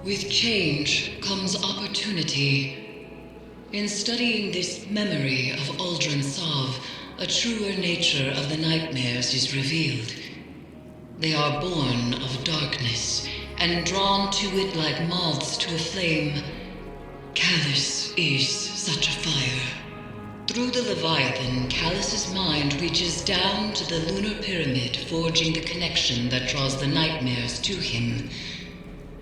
With change comes opportunity. In studying this memory of Uldren Sov, a truer nature of the nightmares is revealed. They are born of darkness, and drawn to it like moths to a flame. Callus is such a fire. Through the Leviathan, Callus's mind reaches down to the lunar pyramid, forging the connection that draws the nightmares to him.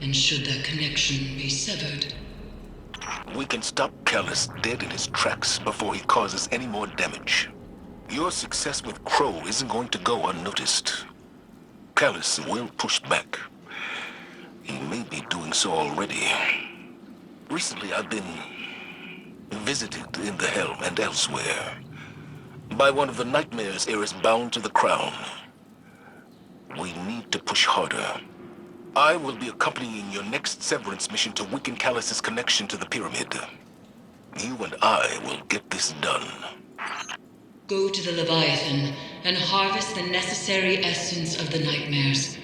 And should that connection be severed, We can stop Callus dead in his tracks before he causes any more damage. Your success with Crow isn't going to go unnoticed. Callus will push back. He may be doing so already. Recently, I've been visited in the Helm and elsewhere by one of the nightmares heirs bound to the crown. We need to push harder. I will be accompanying your next Severance mission to weaken Callus's connection to the pyramid. You and I will get this done. go to the Leviathan and harvest the necessary essence of the nightmares.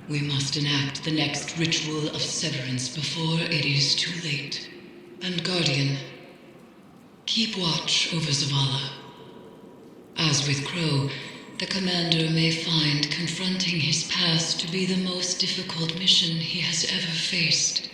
We must enact the next ritual of severance before it is too late. And Guardian, keep watch over Zavala. As with Crow, the Commander may find confronting his past to be the most difficult mission he has ever faced.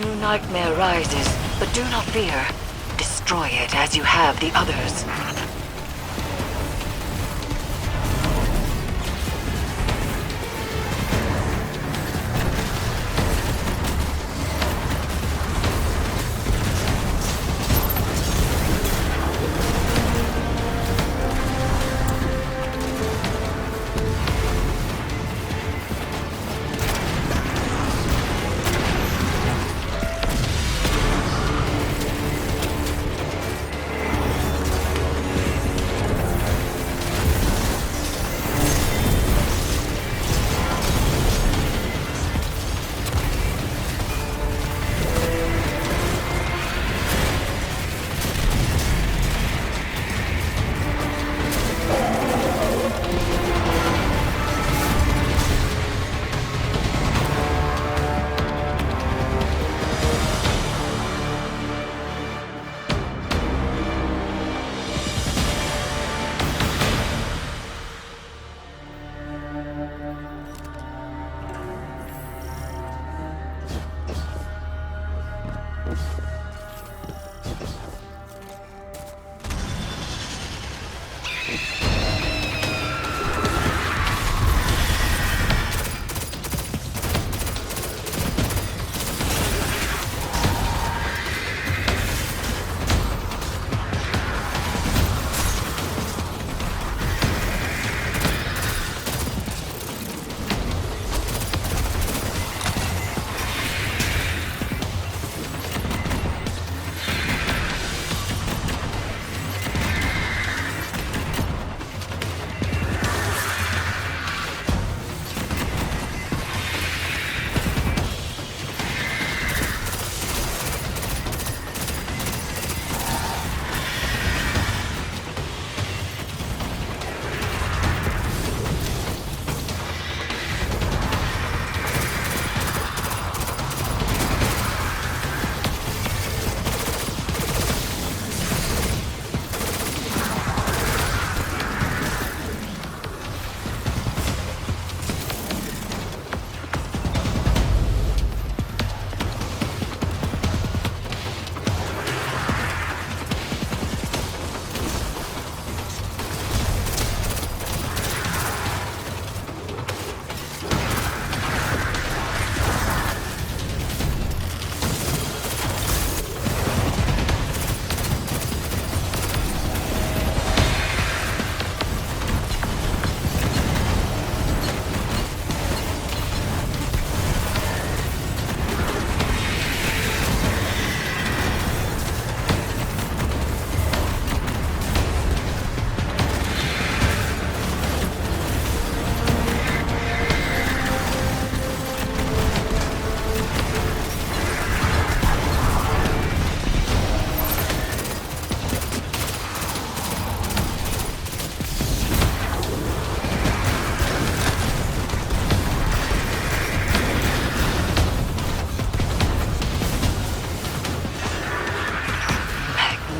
new nightmare rises, but do not fear. Destroy it as you have the others.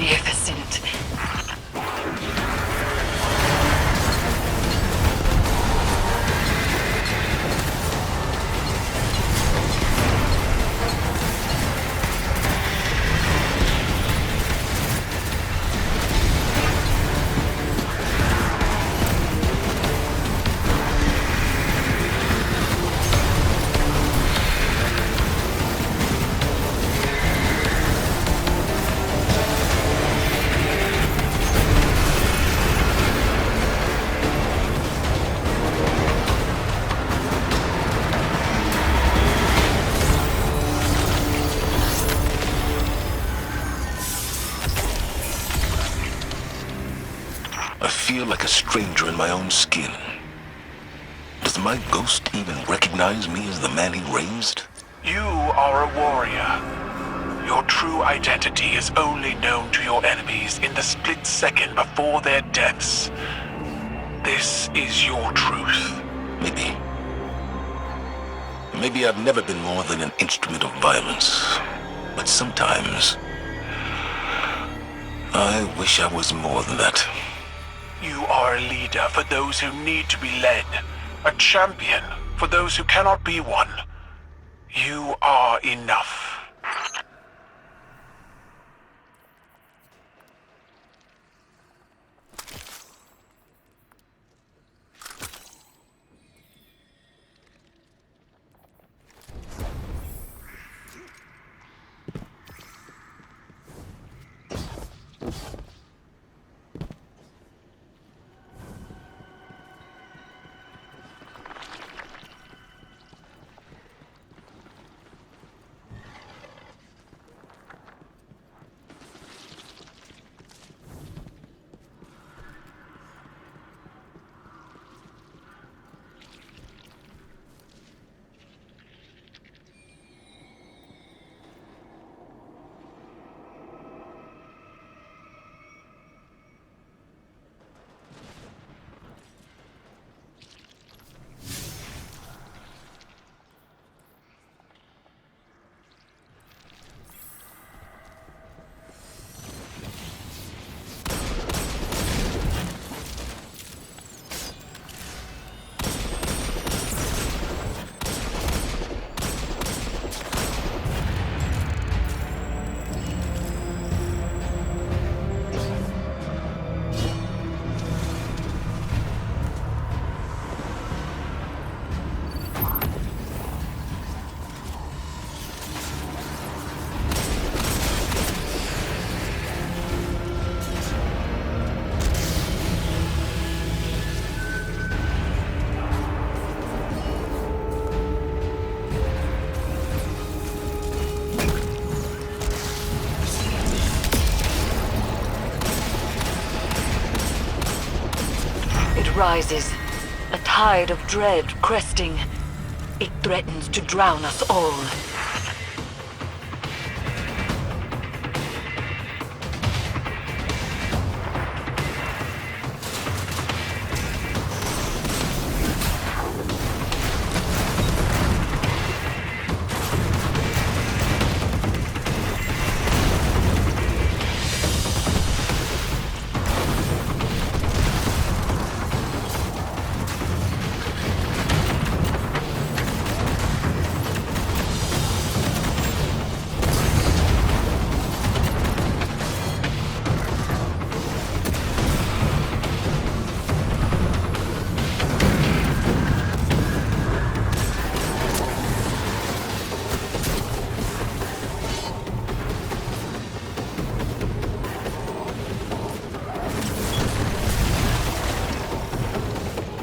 Magnificent. I feel like a stranger in my own skin. Does my ghost even recognize me as the man he raised? You are a warrior. Your true identity is only known to your enemies in the split second before their deaths. This is your truth. Maybe. Maybe I've never been more than an instrument of violence. But sometimes, I wish I was more than that. You are a leader for those who need to be led. A champion for those who cannot be one. You are enough. rises. A tide of dread cresting. It threatens to drown us all.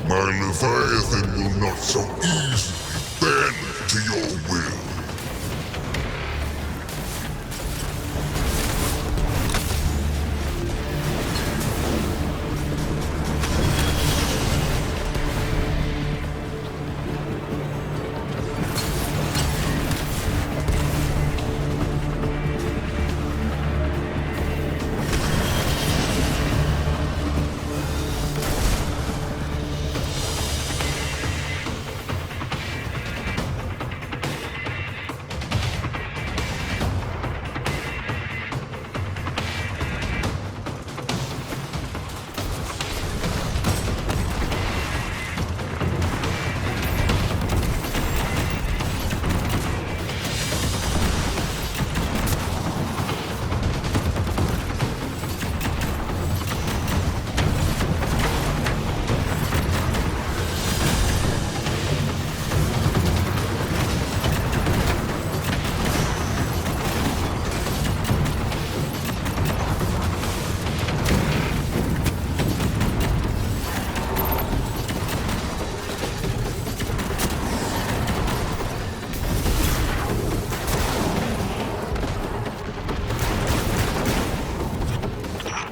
My Leviathan will not so easily bend to your will.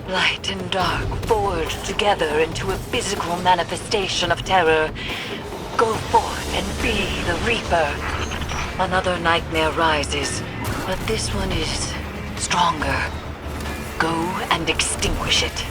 Light and dark forge together into a physical manifestation of terror. Go forth and be the Reaper. Another nightmare rises, but this one is stronger. Go and extinguish it.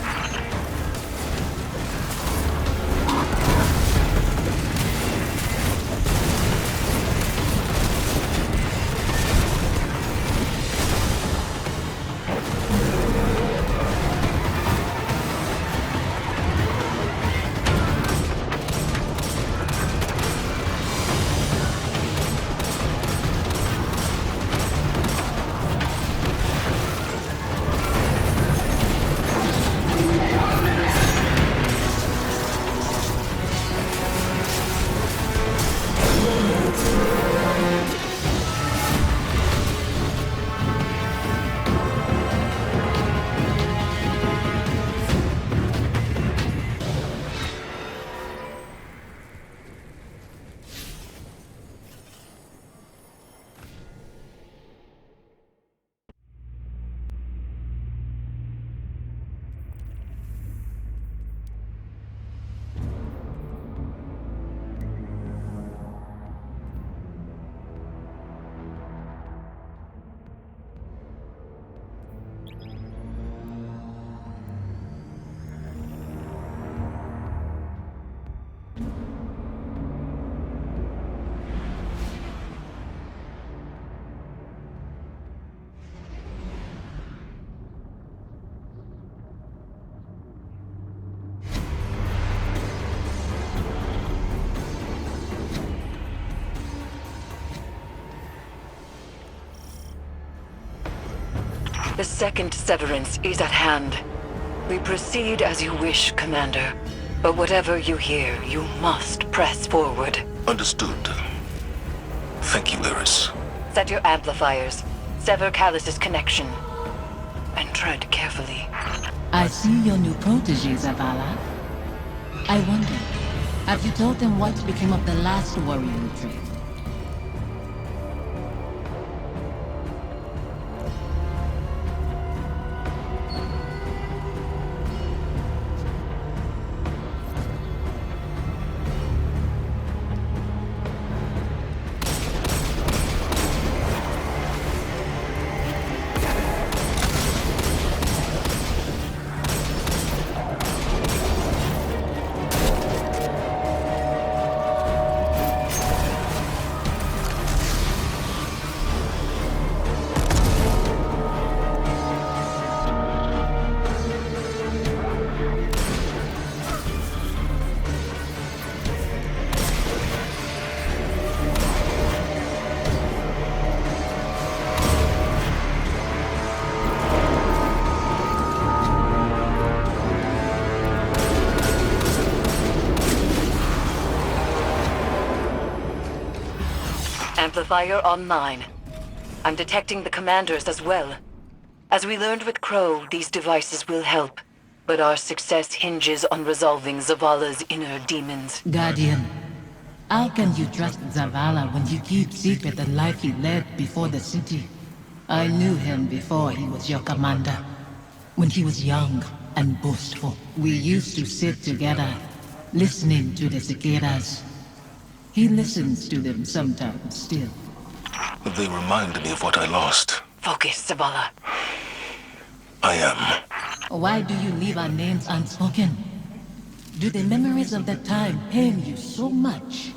The second severance is at hand. We proceed as you wish, Commander. But whatever you hear, you must press forward. Understood. Thank you, Eris. Set your amplifiers. Sever Callus's connection. And tread carefully. I see your new protege, Zavala. I wonder, have you told them what became of the last warrior you trained? Amplifier online. I'm detecting the commanders as well. As we learned with Crow, these devices will help. But our success hinges on resolving Zavala's inner demons. Guardian, how can you trust Zavala when you keep secret the life he led before the city? I knew him before he was your commander. When he was young and boastful, we used to sit together, listening to the cicadas. He listens to them sometimes still. They remind me of what I lost. Focus, Zavala. I am. Why do you leave our names unspoken? Do the memories of that time pain you so much?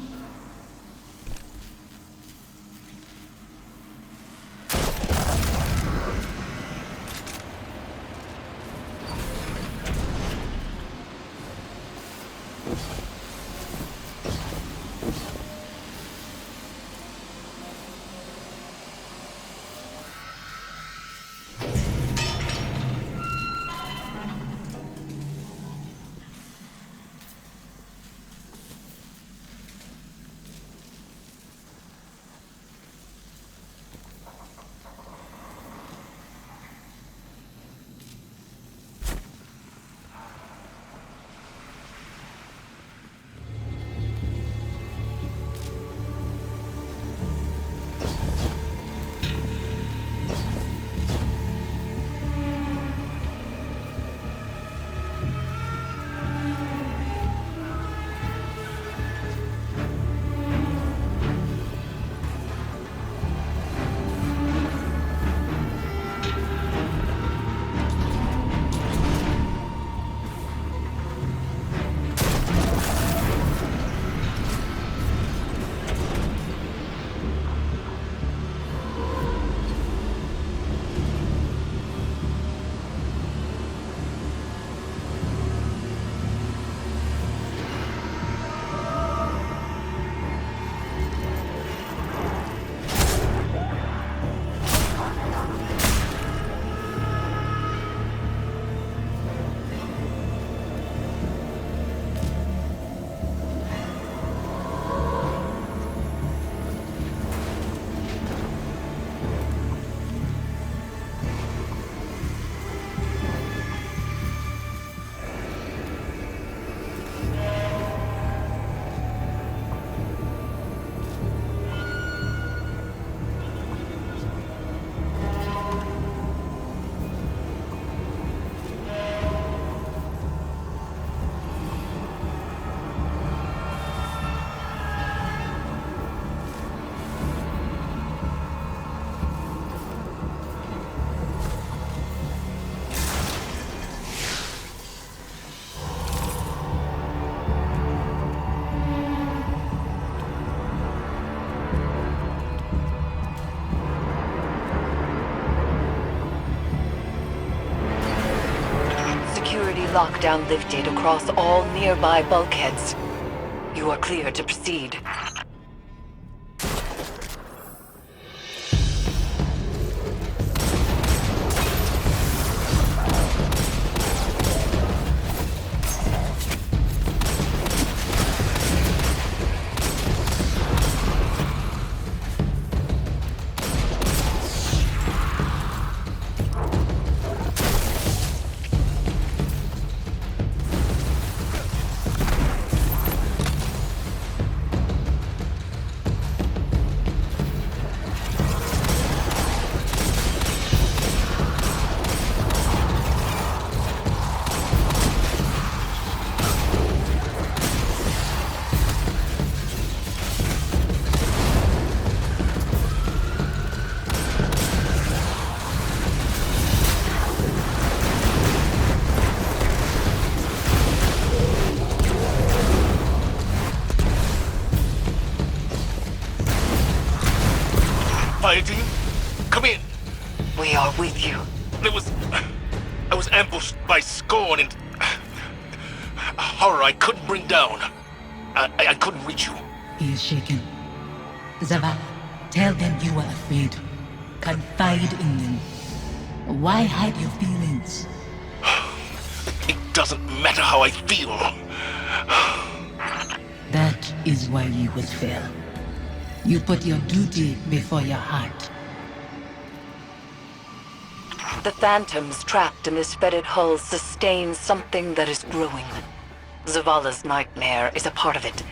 Lockdown lifted across all nearby bulkheads. You are clear to proceed. Fire team, come in. We are with you. I was ambushed by Scorn and a horror I couldn't bring down. I couldn't reach you. He is shaken. Zavala, tell them you are afraid. Confide in them. Why hide your feelings? It doesn't matter how I feel. That is why you will fail. You put your duty before your heart. The phantoms trapped in this fetid hull sustain something that is growing. Zavala's nightmare is a part of it,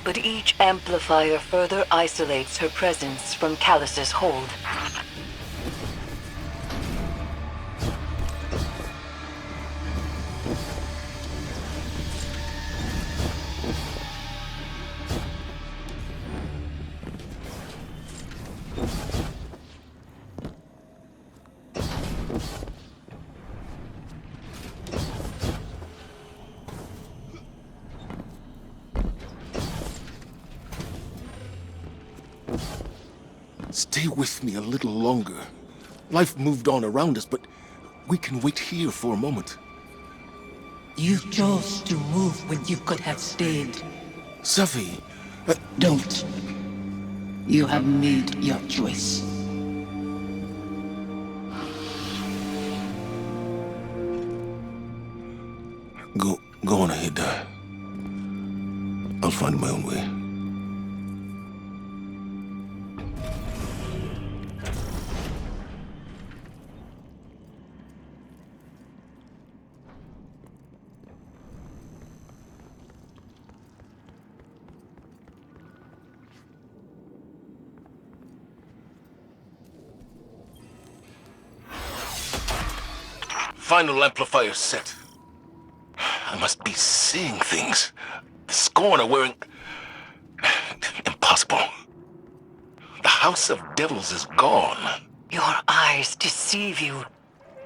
but each amplifier further isolates her presence from Callus's hold. Stay with me a little longer. Life moved on around us, but we can wait here for a moment. You chose to move when you could have stayed. Safi, Don't. You have made your choice. Go on ahead. I'll find my own way. Final amplifier set. I must be seeing things. The Scorn are wearing... Impossible. The House of Devils is gone. Your eyes deceive you.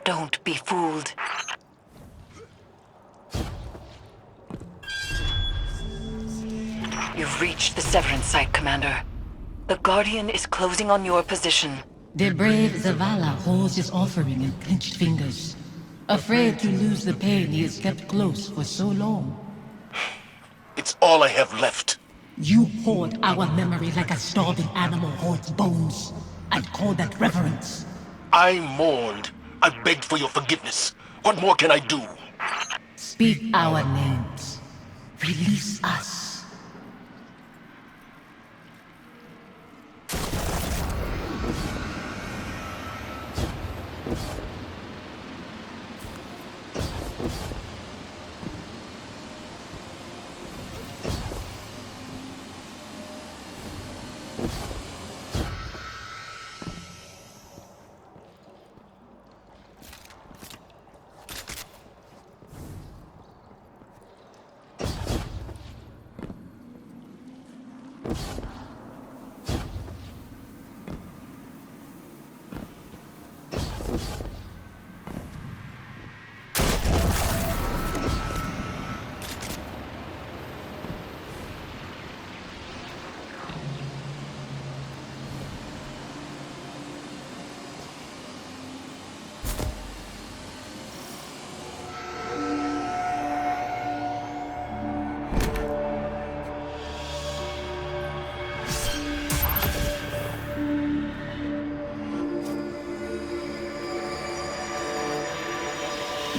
Don't be fooled. You've reached the Severance site, Commander. The Guardian is closing on your position. The brave Zavala holds his offering in clenched fingers, afraid to lose the pain he has kept close for so long. It's all I have left. You hoard our memory like a starving animal hoards bones, and call that reverence. I mourned. I begged for your forgiveness. What more can I do? Speak our names. Release us.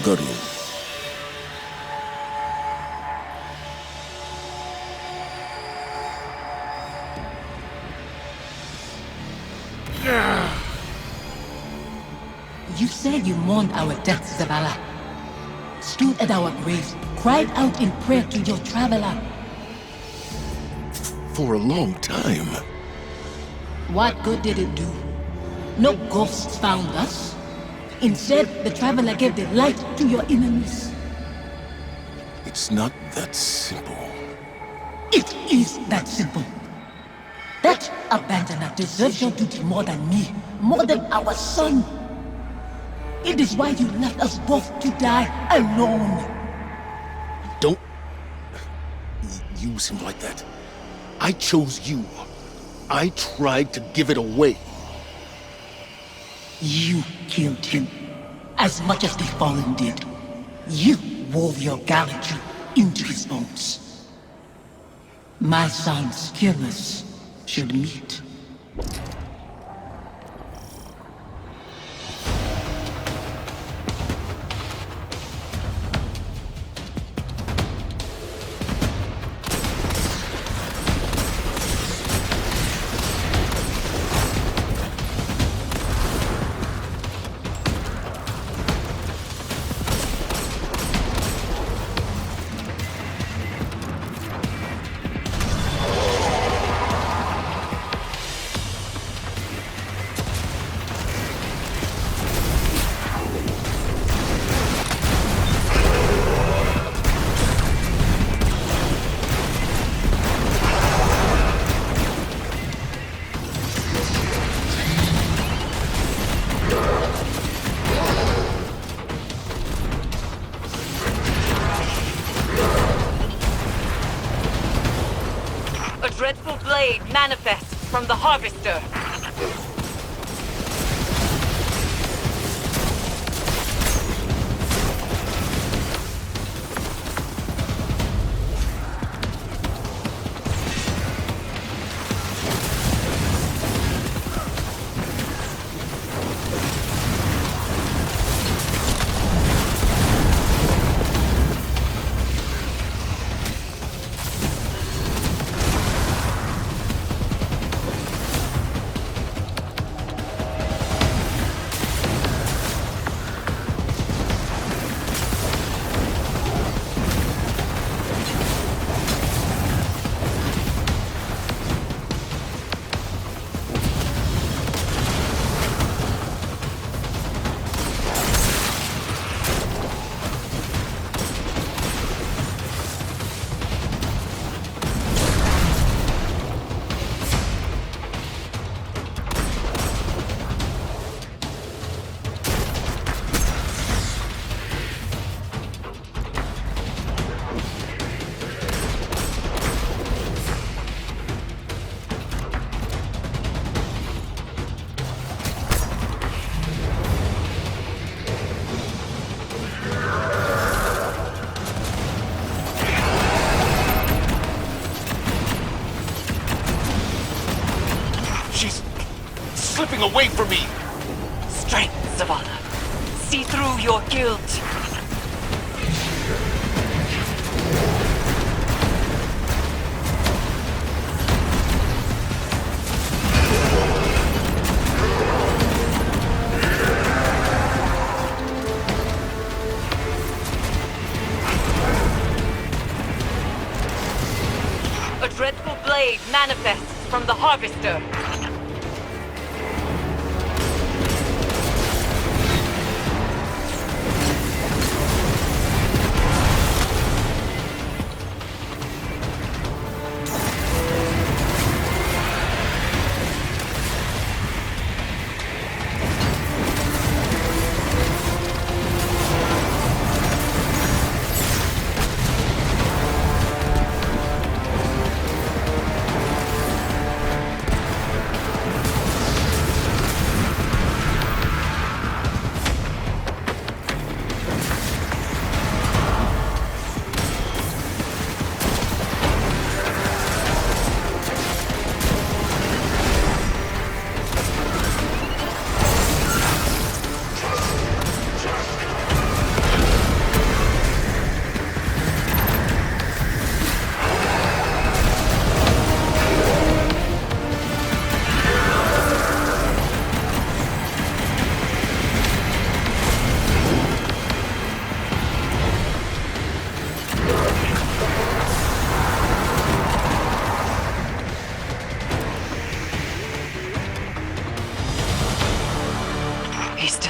Guardian. You said you mourned our deaths, Zavala. Stood at our graves, cried out in prayer to your traveler. For a long time. What good did it do? No ghosts found us. Instead, the traveler gave the light to your enemies. It's not that simple. It is that simple. That abandoner deserves your duty more than me, more than our son. It is why you left us both to die alone. Don't use him like that. I chose you. I tried to give it away. You killed him, as much as the Fallen did. You wove your gallantry into his bones. My son's killers should meet. blade manifests from the Harvester. She's slipping away from me. Strength, Zavala. See through your guilt. A dreadful blade manifests from the Harvester.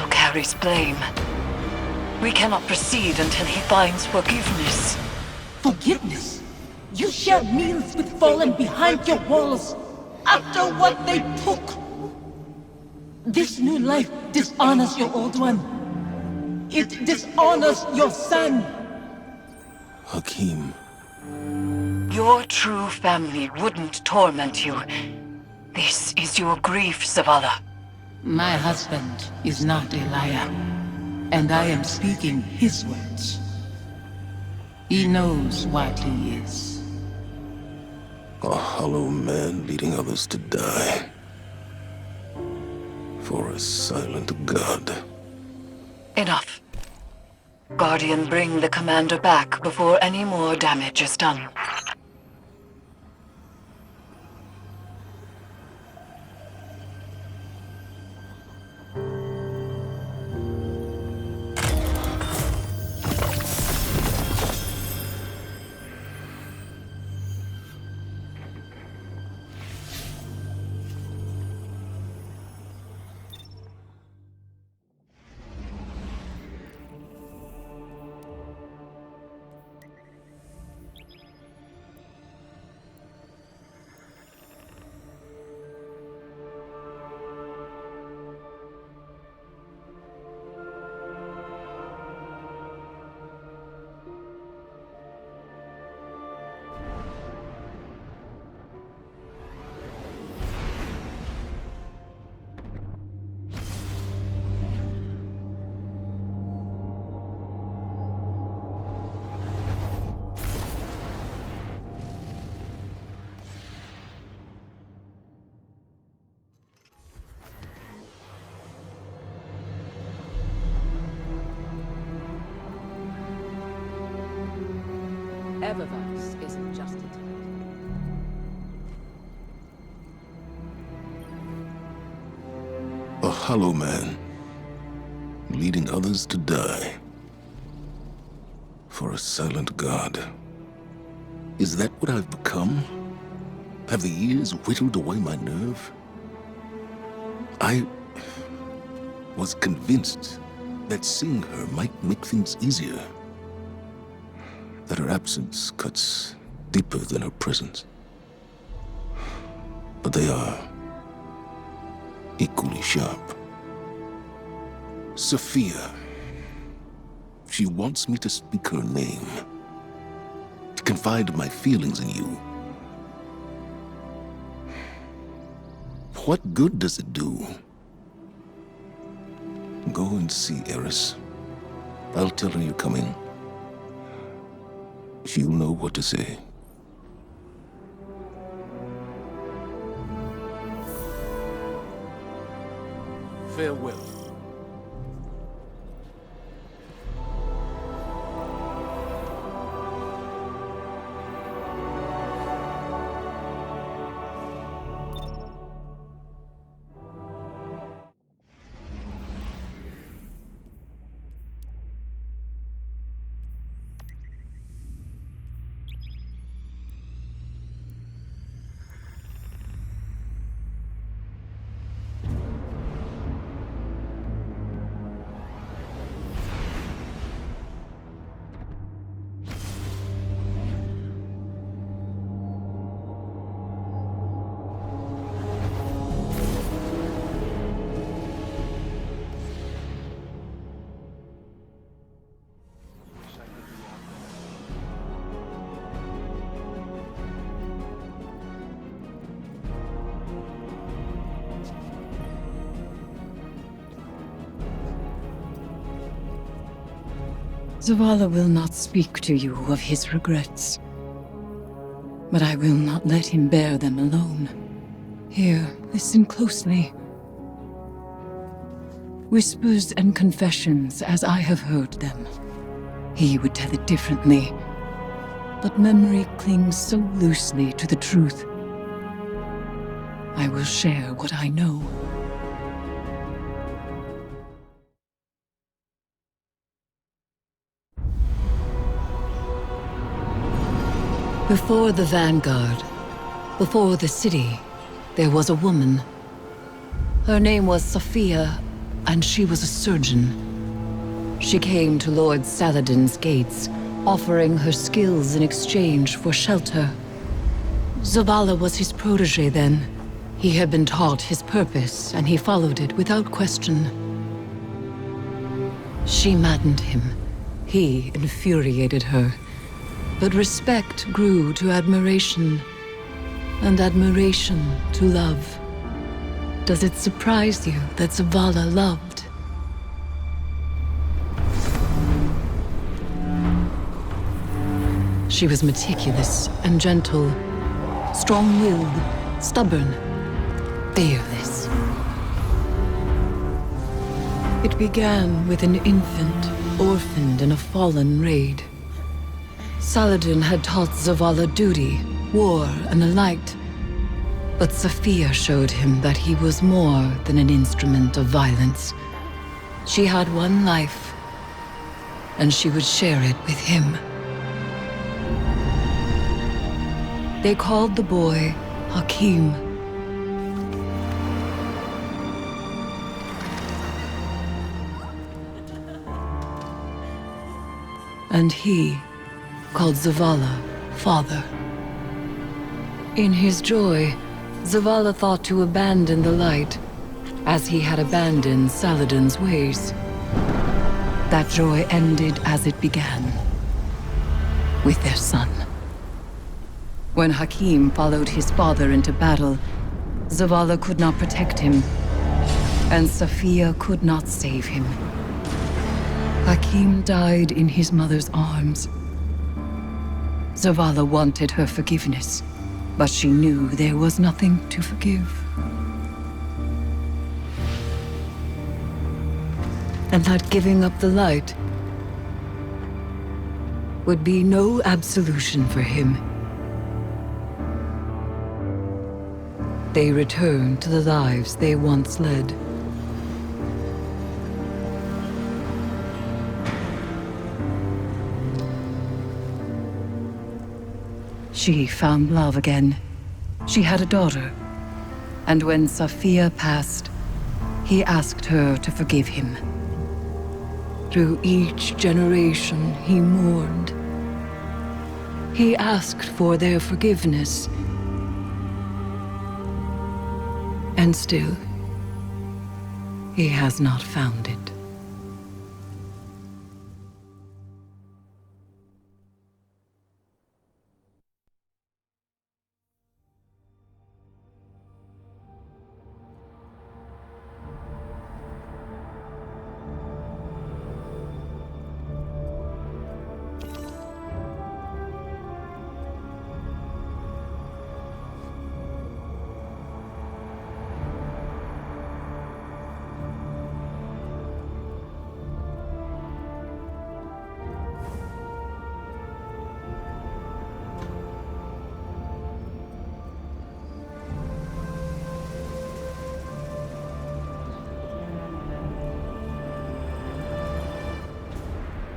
Carries blame. We cannot proceed until he finds forgiveness. Forgiveness? You share meals with fallen behind your walls after what they took. This new life dishonors your old one. It dishonors your son. Hakim. Your true family wouldn't torment you. This is your grief, Zavala. My husband is not a liar, and I am speaking his words. He knows what he is. A hollow man leading others to die. For a silent god. Enough. Guardian, bring the commander back before any more damage is done. Eververse isn't just it. A hollow man, leading others to die. For a silent god. Is that what I've become? Have the years whittled away my nerve? I was convinced that seeing her might make things easier. That her absence cuts deeper than her presence. But they are equally sharp. Sophia. She wants me to speak her name. To confide my feelings in you. What good does it do? Go and see Eris. I'll tell her you're coming. She'll know what to say. Farewell. Zavala will not speak to you of his regrets. But I will not let him bear them alone. Here, listen closely. Whispers and confessions as I have heard them. He would tell it differently. But memory clings so loosely to the truth. I will share what I know. Before the Vanguard, before the city, there was a woman. Her name was Sophia, and she was a surgeon. She came to Lord Saladin's gates, offering her skills in exchange for shelter. Zavala was his protege then. He had been taught his purpose, and he followed it without question. She maddened him. He infuriated her. But respect grew to admiration, and admiration to love. Does it surprise you that Zavala loved? She was meticulous and gentle, strong-willed, stubborn, fearless. It began with an infant, orphaned in a fallen raid. Saladin had taught Zavala duty, war, and the light. But Sophia showed him that he was more than an instrument of violence. She had one life, and she would share it with him. They called the boy Hakim. And he called Zavala father. In his joy, Zavala thought to abandon the light, as he had abandoned Saladin's ways. That joy ended as it began, with their son. When Hakim followed his father into battle, Zavala could not protect him, and Sophia could not save him. Hakim died in his mother's arms. Zavala wanted her forgiveness, but she knew there was nothing to forgive. And that giving up the light would be no absolution for him. They returned to the lives they once led. She found love again. She had a daughter. And when Sophia passed, he asked her to forgive him. Through each generation, he mourned. He asked for their forgiveness. And still, he has not found it.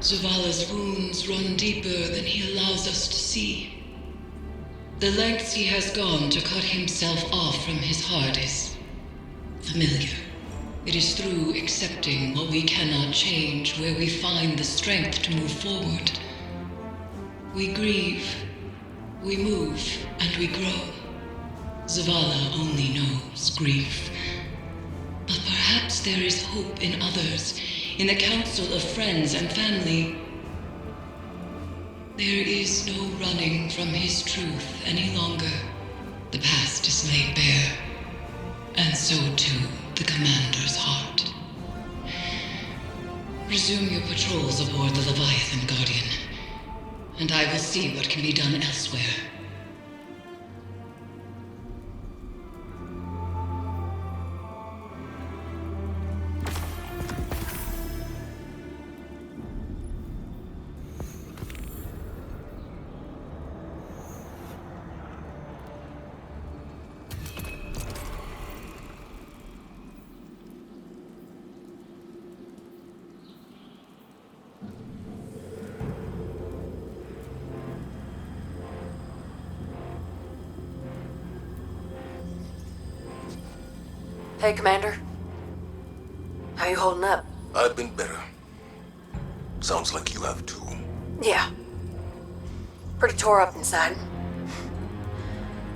Zavala's wounds run deeper than he allows us to see. The lengths he has gone to cut himself off from his heart is familiar. It is through accepting what we cannot change where we find the strength to move forward. We grieve, we move, and we grow. Zavala only knows grief. But perhaps there is hope in others, in the council of friends and family. There is no running from his truth any longer. The past is laid bare, and so too the commander's heart. Resume your patrols aboard the Leviathan, Guardian, and I will see what can be done elsewhere. Hey, Commander. How you holding up? I've been better. Sounds like you have too. Yeah. Pretty tore up inside.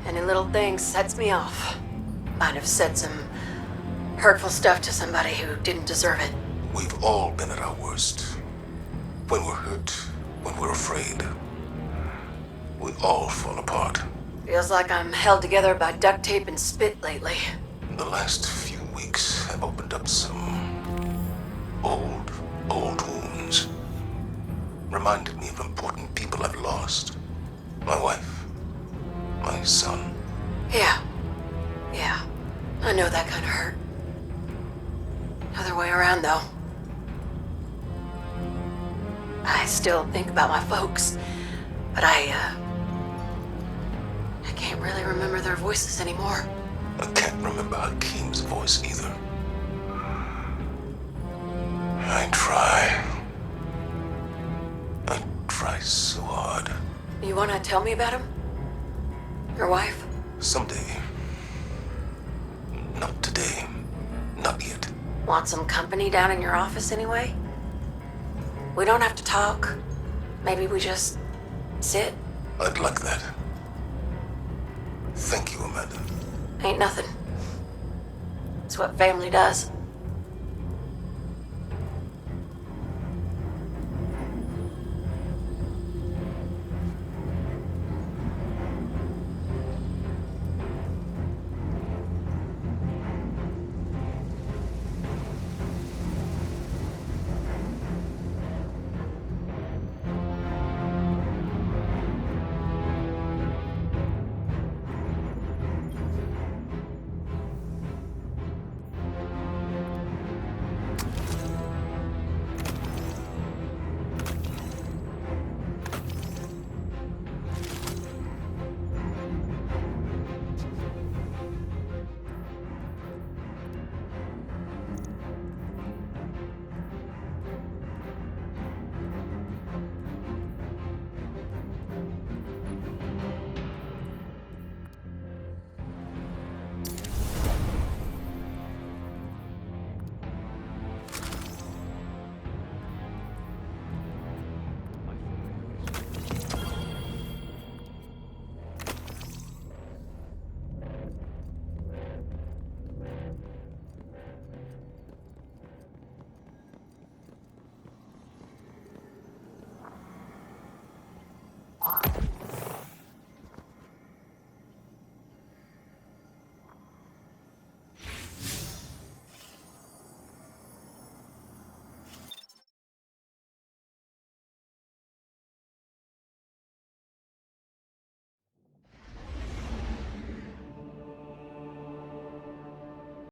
Any little thing sets me off. Might have said some hurtful stuff to somebody who didn't deserve it. We've all been at our worst. When we're hurt, when we're afraid, we all fall apart. Feels like I'm held together by duct tape and spit lately. The last few weeks have opened up some old wounds. Reminded me of important people I've lost. My wife, my son. Yeah. I know that kind of hurt. Other way around, though. I still think about my folks, but I can't really remember their voices anymore. I can't remember Hakeem's voice either. I try so hard. You want to tell me about him? Your wife? Someday. Not today. Not yet. Want some company down in your office anyway? We don't have to talk. Maybe we just sit. I'd like that. Thank you, Amanda. Ain't nothing. It's what family does.